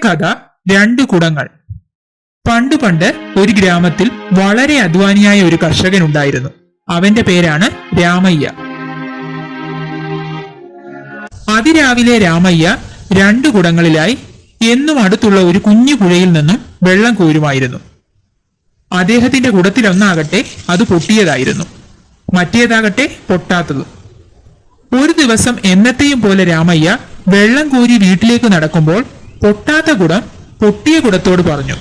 കഥ രണ്ട് കുടങ്ങൾ. പണ്ട് പണ്ട് ഒരു ഗ്രാമത്തിൽ വളരെ അധ്വാനിയായ ഒരു കർഷകനുണ്ടായിരുന്നു. അവന്റെ പേരാണ് രാമയ്യ. അതിരാവിലെ രാമയ്യ രണ്ടു കുടങ്ങളിലായി എന്നും അടുത്തുള്ള ഒരു കുഞ്ഞു പുഴയിൽ നിന്നും വെള്ളം കോരുമായിരുന്നു. അദ്ദേഹത്തിന്റെ കുടത്തിലൊന്നാകട്ടെ അത് പൊട്ടിയതായിരുന്നു, മറ്റേതാകട്ടെ പൊട്ടാത്തത്. ഒരു ദിവസം എന്നത്തെയും പോലെ രാമയ്യ വെള്ളം കോരി വീട്ടിലേക്ക് നടക്കുമ്പോൾ പൊട്ടാത്ത കുടം പൊട്ടിയ കുടത്തോട് പറഞ്ഞു,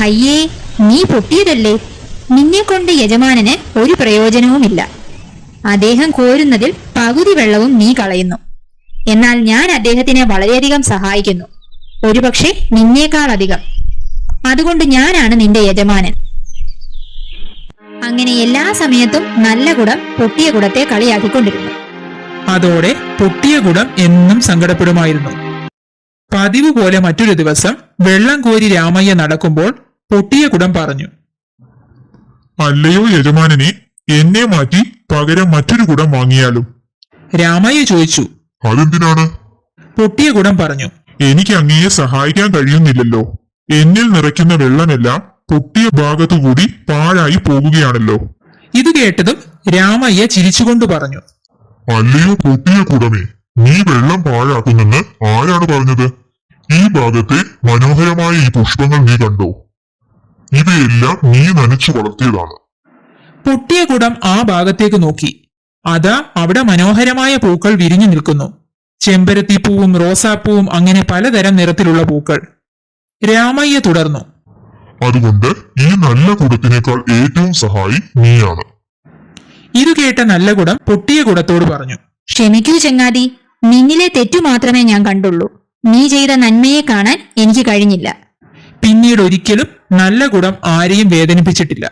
അയ്യേ, നീ പൊട്ടിയതല്ലേ, നിന്നെ കൊണ്ട് യജമാനന് ഒരു പ്രയോജനവുമില്ല. അദ്ദേഹം കോരുന്നതിൽ പകുതി വെള്ളവും നീ കളയുന്നു. എന്നാൽ ഞാൻ അദ്ദേഹത്തിനെ വളരെയധികം സഹായിക്കുന്നു, ഒരുപക്ഷെ നിന്നേക്കാൾ അധികം. അതുകൊണ്ട് ഞാനാണ് നിന്റെ യജമാനൻ. അങ്ങനെ എല്ലാ സമയത്തും നല്ല കുടം പൊട്ടിയ കുടത്തെ കളിയാക്കിക്കൊണ്ടിരുന്നു. അതോടെ പൊട്ടിയ കുടം എന്നും സങ്കടപ്പെടുമായിരുന്നു. പതിവ് പോലെ മറ്റൊരു ദിവസം വെള്ളം കോരി രാമയ്യ നടക്കുമ്പോൾ പൊട്ടിയ കുടം പറഞ്ഞു, അല്ലയോ യജമാനനെ, എന്നെ മാറ്റി പകരം മറ്റൊരു കുടം വാങ്ങിയാലും. രാമയ്യ ചോദിച്ചു, അതെന്തിനാണ്? പൊട്ടിയ കുടം പറഞ്ഞു, എനിക്ക് അങ്ങയെ സഹായിക്കാൻ കഴിയുന്നില്ലല്ലോ. എന്നിൽ നിറയ്ക്കുന്ന വെള്ളമെല്ലാം പൊട്ടിയ ഭാഗത്തുകൂടി പാഴായി പോകുകയാണല്ലോ. ഇത് കേട്ടതും രാമയ്യ ചിരിച്ചുകൊണ്ട് പറഞ്ഞു, അല്ലയോ പൊട്ടിയ കുടമേ, നീ വെള്ളം പാഴാക്കുന്നെന്ന് ആരാണ് പറഞ്ഞത്? ഈ ഭാഗത്തെ മനോഹരമായ ഈ പുഷ്പങ്ങൾ നീ കണ്ടോ? ഇവയെല്ലാം നീ നനച്ചു വളർത്തിയതാണ്. പൊട്ടിയ കുടം ആ ഭാഗത്തേക്ക് നോക്കി. അതാ അവിടെ മനോഹരമായ പൂക്കൾ വിരിഞ്ഞു നിൽക്കുന്നു. ചെമ്പരത്തിപ്പൂവും റോസാപ്പൂവും അങ്ങനെ പലതരം നിറത്തിലുള്ള പൂക്കൾ. രാമയ്യ തുടർന്നു, അതുകൊണ്ട് ഈ നല്ല കുടത്തിനേക്കാൾ ഏറ്റവും സഹായി നീയാണ്. ഇത് കേട്ട നല്ല കുടം പൊട്ടിയ കുടത്തോട് പറഞ്ഞു, ക്ഷമിക്കൂ ചങ്ങാതി, നിന്നിലെ തെറ്റു മാത്രമേ ഞാൻ കണ്ടുള്ളൂ. നീ ചെയ്ത നന്മയെ കാണാൻ എനിക്ക് കഴിഞ്ഞില്ല. പിന്നീട് ഒരിക്കലും നല്ല കുടം ആരെയും വേദനിപ്പിച്ചിട്ടില്ല.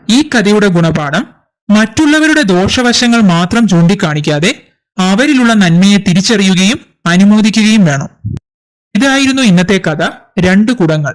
ഈ കഥയുടെ ഗുണപാഠം മറ്റുള്ളവരുടെ ദോഷവശങ്ങൾ മാത്രം ചൂണ്ടിക്കാണിക്കാതെ അവരിലുള്ള നന്മയെ തിരിച്ചറിയുകയും അനുമോദിക്കുകയും വേണം. ഇതായിരുന്നു ഇന്നത്തെ കഥ രണ്ട് കുടങ്ങൾ.